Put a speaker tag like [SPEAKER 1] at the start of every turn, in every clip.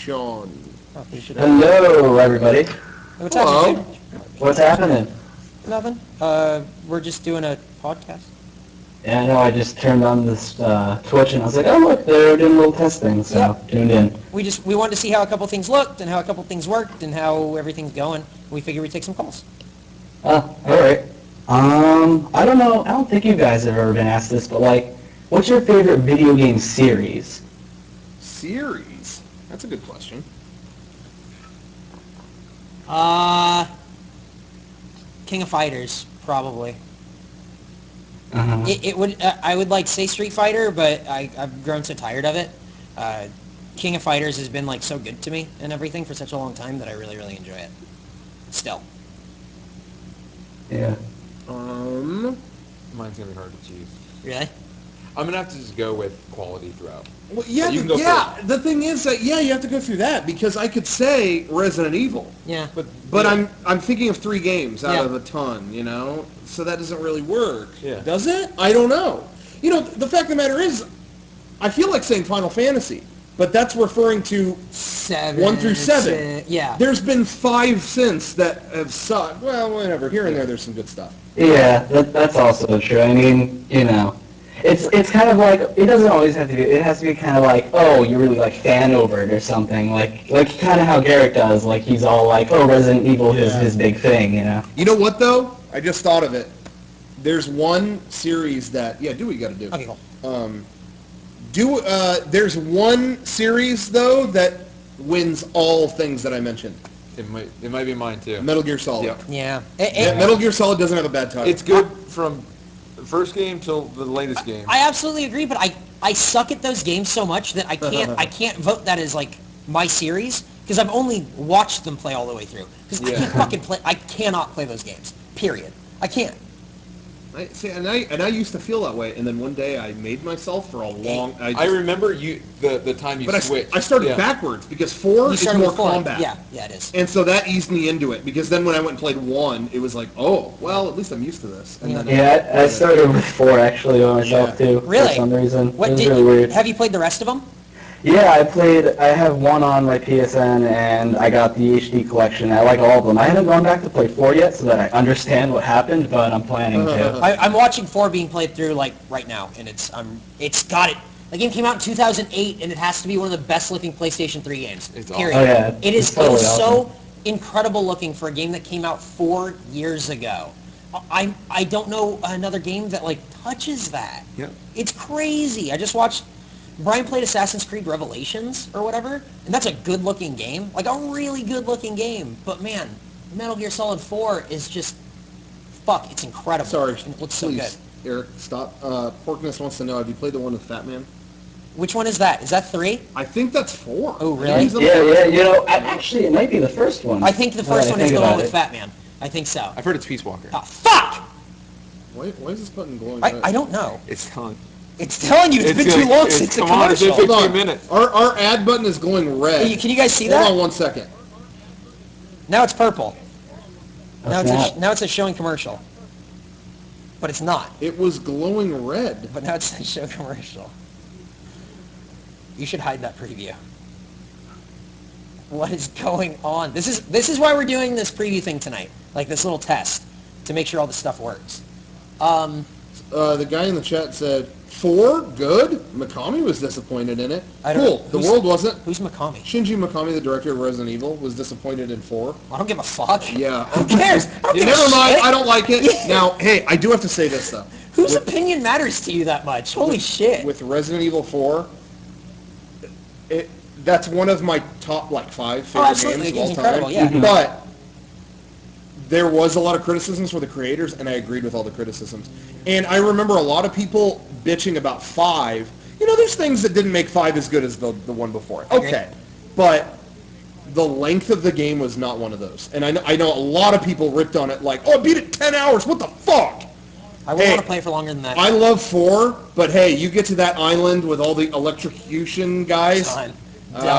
[SPEAKER 1] Sean.
[SPEAKER 2] Oh,
[SPEAKER 3] Hello, everybody.
[SPEAKER 2] What's
[SPEAKER 1] Hello.
[SPEAKER 2] happening, dude?
[SPEAKER 3] What's happening?
[SPEAKER 2] Nothing. We're just doing a podcast.
[SPEAKER 3] Yeah, I know. I just turned on this Twitch and I was like, oh look, they're doing a little testing, so
[SPEAKER 2] Yep.
[SPEAKER 3] tuned in.
[SPEAKER 2] We wanted to see how a couple things looked and how a couple things worked and how everything's going. We figured we'd take some calls.
[SPEAKER 3] Oh, all right. I don't know. I don't think you guys have ever been asked this, but like, what's your favorite video game series?
[SPEAKER 1] Series? That's a good question.
[SPEAKER 2] King of Fighters, probably.
[SPEAKER 3] Uh-huh.
[SPEAKER 2] It would. I would like say Street Fighter, but I've grown so tired of it. King of Fighters has been like so good to me and everything for such a long time that I really, really enjoy it. Still.
[SPEAKER 3] Yeah.
[SPEAKER 4] Mine's gonna be hard to choose.
[SPEAKER 2] Really?
[SPEAKER 4] I'm gonna have to just go with quality throughout.
[SPEAKER 1] Well, yeah,
[SPEAKER 4] You can go first.
[SPEAKER 1] the thing is that, you have to go through that, because I could say Resident Evil,
[SPEAKER 2] Yeah.
[SPEAKER 1] but I'm thinking of 3 games out
[SPEAKER 2] Yeah.
[SPEAKER 1] of a ton, so that doesn't really work.
[SPEAKER 4] Yeah.
[SPEAKER 1] Does it? I don't know. The fact of the matter is, I feel like saying Final Fantasy, but that's referring to
[SPEAKER 2] 7,
[SPEAKER 1] 1 through 7.
[SPEAKER 2] Yeah.
[SPEAKER 1] There's been 5 since that have sucked. Well, whatever. Here and there's some good stuff.
[SPEAKER 3] Yeah, that's also true. I mean, it's kind of like, it doesn't always have to be, it has to be kind of like, oh, you really like fan over it or something, like kind of how Garrett does, like he's all like, oh, Resident Evil is his big thing,
[SPEAKER 1] You know what, though? I just thought of it. There's one series that, do what you gotta do.
[SPEAKER 2] Okay, cool.
[SPEAKER 1] There's one series, though, that wins all things that I mentioned.
[SPEAKER 4] It might be mine too.
[SPEAKER 1] Metal Gear Solid.
[SPEAKER 4] Yep.
[SPEAKER 2] Yeah.
[SPEAKER 1] Metal Gear Solid doesn't have a bad title.
[SPEAKER 4] It's good from the first game till the latest game.
[SPEAKER 2] I absolutely agree, but I suck at those games so much that I can't vote that as like my series because I've only watched them play all the way through. Because I can't fucking play. I cannot play those games. Period. I can't.
[SPEAKER 1] I used to feel that way, and then one day I made myself for a long.
[SPEAKER 4] I remember the time you switched.
[SPEAKER 1] I started backwards because 4 is more combat.
[SPEAKER 2] Yeah, it is.
[SPEAKER 1] And so that eased me into it because then when I went and played 1, it was like, oh, well, at least I'm used to this. And then
[SPEAKER 3] I started with 4 actually by myself too.
[SPEAKER 2] Really?
[SPEAKER 3] For some reason.
[SPEAKER 2] What
[SPEAKER 3] it was
[SPEAKER 2] did
[SPEAKER 3] really weird.
[SPEAKER 2] Have you played the rest of them?
[SPEAKER 3] Yeah, I have 1 on my PSN, and I got the HD collection. I like all of them. I haven't gone back to play 4 yet, so that I understand what happened, but I'm planning to.
[SPEAKER 2] I'm watching 4 being played through like right now, and it's got it. The game came out in 2008, and it has to be one of the best-looking PlayStation 3 games.
[SPEAKER 4] It's
[SPEAKER 2] period.
[SPEAKER 3] awesome. Oh, yeah,
[SPEAKER 2] It is
[SPEAKER 3] totally
[SPEAKER 2] so incredible looking for a game that came out 4 years ago. I don't know another game that like touches that.
[SPEAKER 4] Yep.
[SPEAKER 2] It's crazy. I just watched. Brian played Assassin's Creed Revelations or whatever, and that's a good-looking game, like a really good-looking game. But man, Metal Gear Solid 4 is just, it's incredible.
[SPEAKER 1] Sorry,
[SPEAKER 2] and it looks
[SPEAKER 1] please,
[SPEAKER 2] so good.
[SPEAKER 1] Eric, stop. Porkness wants to know, have you played the one with Fat Man?
[SPEAKER 2] Which one is that? Is that 3?
[SPEAKER 1] I think that's 4.
[SPEAKER 2] Oh, really?
[SPEAKER 3] Yeah, actually, it might be the first one.
[SPEAKER 2] I think the first one is the one with Fat Man. I think so.
[SPEAKER 4] I've heard it's Peace Walker.
[SPEAKER 2] Oh, fuck!
[SPEAKER 1] Why is this button glowing?
[SPEAKER 2] I don't know.
[SPEAKER 4] It's telling.
[SPEAKER 2] It's telling you it's been too long since the
[SPEAKER 4] come on, it's been
[SPEAKER 2] commercial.
[SPEAKER 4] 15 minutes.
[SPEAKER 1] Our ad button is glowing red.
[SPEAKER 2] Hey, can you guys see that?
[SPEAKER 1] Hold on 1 second.
[SPEAKER 2] Now it's purple. Now
[SPEAKER 3] Snap.
[SPEAKER 2] it says showing commercial. But it's not.
[SPEAKER 1] It was glowing red.
[SPEAKER 2] But now it says show commercial. You should hide that preview. What is going on? This is why we're doing this preview thing tonight. Like this little test. To make sure all this stuff works.
[SPEAKER 1] The guy in the chat said, 4? Good? Mikami was disappointed in it. Cool. The world wasn't.
[SPEAKER 2] Who's Mikami?
[SPEAKER 1] Shinji Mikami, the director of Resident Evil, was disappointed in 4.
[SPEAKER 2] I don't give a fuck.
[SPEAKER 1] Yeah.
[SPEAKER 2] Who cares? I don't give a
[SPEAKER 1] Never mind.
[SPEAKER 2] shit.
[SPEAKER 1] I don't like it. Now, hey, I do have to say this, though.
[SPEAKER 2] Whose opinion matters to you that much? Holy shit.
[SPEAKER 1] With Resident Evil 4, that's one of my top, 5 favorite games of all
[SPEAKER 2] incredible,
[SPEAKER 1] time.
[SPEAKER 2] yeah.
[SPEAKER 1] But there was a lot of criticisms for the creators, and I agreed with all the criticisms. And I remember a lot of people bitching about 5. There's things that didn't make 5 as good as the one before. Okay. But the length of the game was not one of those. And I know a lot of people ripped on it like, oh, I beat it 10 hours. What the fuck?
[SPEAKER 2] I wouldn't want to play it for longer than that.
[SPEAKER 1] I love 4, but hey, you get to that island with all the electrocution guys.
[SPEAKER 2] Done.
[SPEAKER 1] And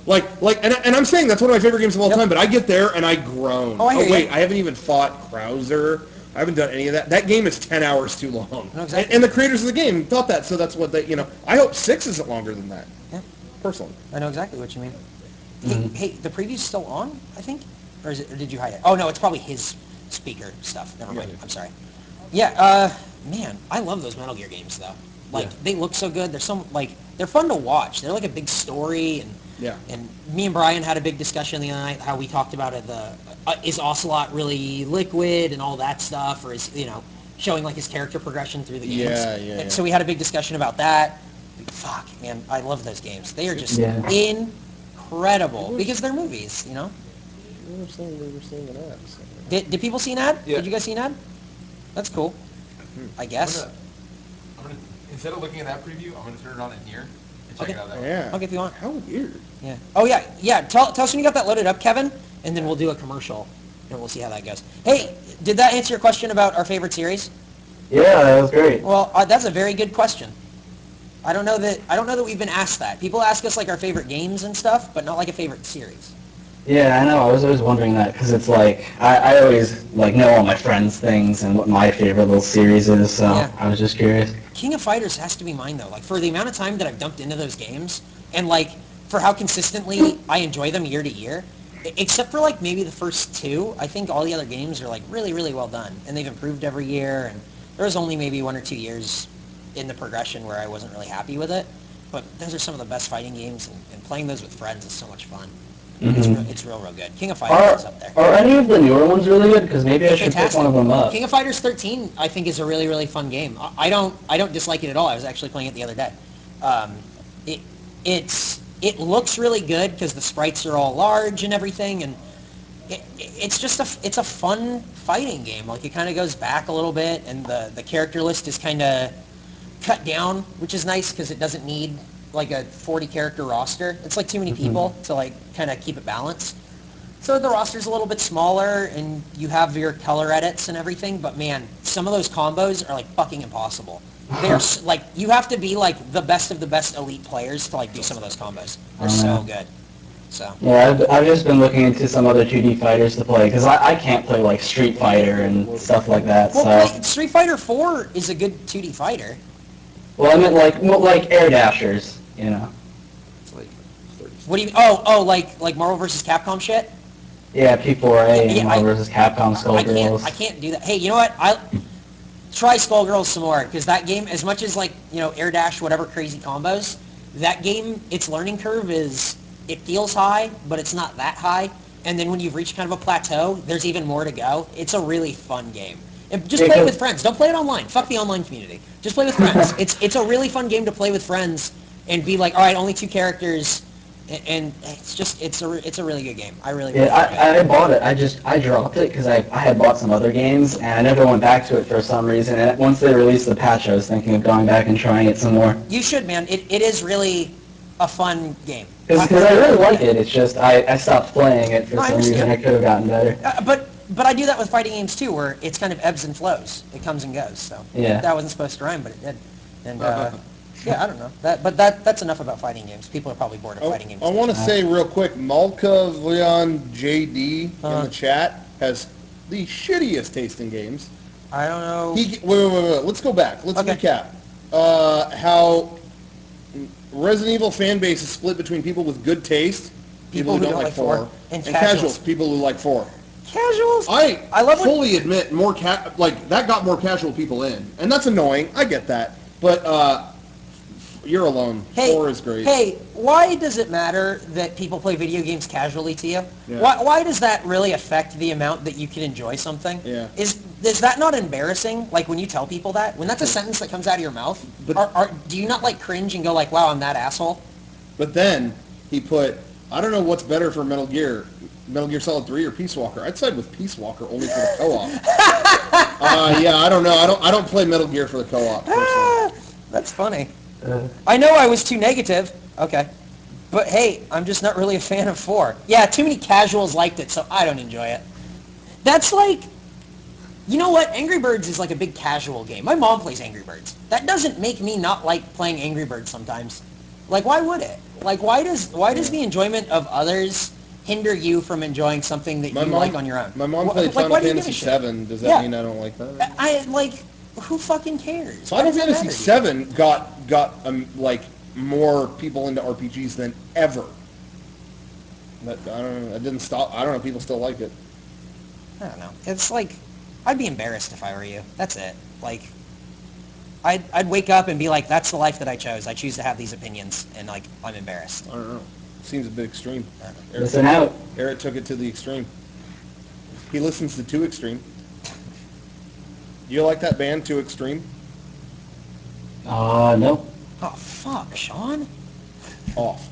[SPEAKER 1] I'm saying that's one of my favorite games of all time, but I get there and I groan.
[SPEAKER 2] Oh, wait,
[SPEAKER 1] I haven't even fought Krauser. I haven't done any of that. That game is 10 hours too long.
[SPEAKER 2] No, exactly.
[SPEAKER 1] And the creators of the game thought that, so that's what they, I hope 6 isn't longer than that.
[SPEAKER 2] Yeah.
[SPEAKER 1] personally.
[SPEAKER 2] I know exactly what you mean.
[SPEAKER 3] Mhm.
[SPEAKER 2] Hey, the preview's still on, I think? Or did you hide it? Oh, no, it's probably his speaker stuff. Never mind.
[SPEAKER 1] Yeah.
[SPEAKER 2] I'm sorry. Yeah, man, I love those Metal Gear games, though. Like,
[SPEAKER 4] Yeah.
[SPEAKER 2] they look so good. They're fun to watch. They're like a big story,
[SPEAKER 1] Yeah.
[SPEAKER 2] and me and Brian had a big discussion the other night, how we talked about it, is Ocelot really liquid and all that stuff, or is, showing like his character progression through the games.
[SPEAKER 1] Yeah.
[SPEAKER 2] So we had a big discussion about that. Fuck, man, I love those games. They are just
[SPEAKER 3] Yeah.
[SPEAKER 2] incredible because they're movies,
[SPEAKER 1] We were seeing an ad.
[SPEAKER 2] Did people see an ad?
[SPEAKER 4] Yeah.
[SPEAKER 2] Did you guys see an ad? That's cool. I guess.
[SPEAKER 5] I'm gonna instead of looking at that preview, I'm gonna turn it on in here and check
[SPEAKER 2] Okay.
[SPEAKER 5] it out that way.
[SPEAKER 1] Yeah.
[SPEAKER 2] Okay, if you want.
[SPEAKER 1] How weird.
[SPEAKER 2] Yeah. Oh yeah. Tell us when you got that loaded up, Kevin, and then we'll do a commercial, and we'll see how that goes. Hey, did that answer your question about our favorite series?
[SPEAKER 3] Yeah, that was great.
[SPEAKER 2] Well, that's a very good question. I don't know that we've been asked that. People ask us like our favorite games and stuff, but not like a favorite series.
[SPEAKER 3] Yeah, I know. I was always wondering that because it's like I always like know all my friends' things and what my favorite little series is. So
[SPEAKER 2] Yeah.
[SPEAKER 3] I was just curious.
[SPEAKER 2] King of Fighters has to be mine though. Like for the amount of time that I've dumped into those games, and like for how consistently I enjoy them year to year, except for like maybe the first two, I think all the other games are like really, really well done, and they've improved every year. And there was only maybe 1 or 2 years in the progression where I wasn't really happy with it. But those are some of the best fighting games, and playing those with friends is so much fun.
[SPEAKER 3] Mhm.
[SPEAKER 2] It's real good. King of Fighters is up there.
[SPEAKER 3] Are any of the newer ones really good? Because maybe I should pick one of them up.
[SPEAKER 2] King of Fighters 13, I think, is a really, really fun game. I don't dislike it at all. I was actually playing it the other day. It looks really good because the sprites are all large and everything, and it's just a fun fighting game. Like it kind of goes back a little bit, and the character list is kind of cut down, which is nice because it doesn't need like a 40 character roster. It's like too many people to like kind of keep it balanced. So the roster's a little bit smaller, and you have your color edits and everything, but man, some of those combos are like fucking impossible. They're like, you have to be like the best of the best elite players to like do some of those combos. They're so good. So.
[SPEAKER 3] Yeah, I've just been looking into some other 2D fighters to play because I can't play like Street Fighter and stuff like that.
[SPEAKER 2] Well, Street Fighter 4 is a good 2D fighter.
[SPEAKER 3] Well, I meant like Air Dashers, you know.
[SPEAKER 4] It's like 30.
[SPEAKER 2] What do you? Oh, like Marvel vs. Capcom shit.
[SPEAKER 3] Yeah, P4A
[SPEAKER 2] Yeah,
[SPEAKER 3] and Marvel vs. Capcom Skullgirls.
[SPEAKER 2] I can't do that. Hey, you know what? I'll try Skullgirls some more because that game, as much as like Air Dash, whatever crazy combos, that game, its learning curve is, it feels high, but it's not that high. And then when you've reached kind of a plateau, there's even more to go. It's a really fun game. And just play it with friends. Don't play it online. Fuck the online community. Just play with friends. It's a really fun game to play with friends and be like, all right, only 2 characters, and it's a really good game. I really like it.
[SPEAKER 3] I bought it. I dropped it because I had bought some other games and I never went back to it for some reason. And once they released the patch, I was thinking of going back and trying it some more.
[SPEAKER 2] You should, man. It is really a fun game.
[SPEAKER 3] Because I really like it. It's just I stopped playing it for some reason. I could have gotten better.
[SPEAKER 2] But I do that with fighting games too, where it's kind of ebbs and flows. It comes and goes. So
[SPEAKER 3] Yeah.
[SPEAKER 2] that wasn't supposed to rhyme, but it did. And yeah, I don't know. That's enough about fighting games. People are probably bored of fighting games.
[SPEAKER 1] I want to say real quick, Malka Leon JD in the chat has the shittiest taste in games.
[SPEAKER 2] I don't know.
[SPEAKER 1] Wait. Let's go back. Let's recap. How Resident Evil fan base is split between people with good taste, people who don't like 4, and casuals, people who like 4.
[SPEAKER 2] Casuals?
[SPEAKER 1] I love fully admit that got more casual people in, and that's annoying. I get that, but you're alone. 4 is great.
[SPEAKER 2] Hey, why does it matter that people play video games casually to you?
[SPEAKER 1] Yeah.
[SPEAKER 2] Why does that really affect the amount that you can enjoy something?
[SPEAKER 1] Yeah.
[SPEAKER 2] Is that not embarrassing? Like when you tell people that, when that's a sentence that comes out of your mouth, do you not like cringe and go like, wow, I'm that asshole?
[SPEAKER 1] But then he put, I don't know what's better for Metal Gear Solid 3 or Peace Walker. I'd side with Peace Walker only for the co-op. Yeah, I don't know. I don't play Metal Gear for the co-op personally.
[SPEAKER 2] That's funny. I know I was too negative. Okay. But hey, I'm just not really a fan of 4. Yeah, too many casuals liked it, so I don't enjoy it. That's like, you know what? Angry Birds is like a big casual game. My mom plays Angry Birds. That doesn't make me not like playing Angry Birds sometimes. Like, why would it? Like, why does the enjoyment of others hinder you from enjoying something that you like on your own?
[SPEAKER 1] My mom played Final Fantasy 7. Does that mean I don't like that?
[SPEAKER 2] Who fucking cares?
[SPEAKER 1] Final Fantasy 7 got more people into RPGs than ever. But I don't know. It didn't stop. I don't know. People still like it.
[SPEAKER 2] I don't know. It's like, I'd be embarrassed if I were you. That's it. Like, I'd wake up and be like, that's the life that I chose. I choose to have these opinions, and like, I'm embarrassed.
[SPEAKER 1] I don't know. Seems a bit extreme.
[SPEAKER 3] Listen out.
[SPEAKER 1] Eric took it to the extreme. He listens to Too Extreme. You like that band, Too Extreme?
[SPEAKER 3] No.
[SPEAKER 2] Oh, fuck, Sean.
[SPEAKER 1] Off.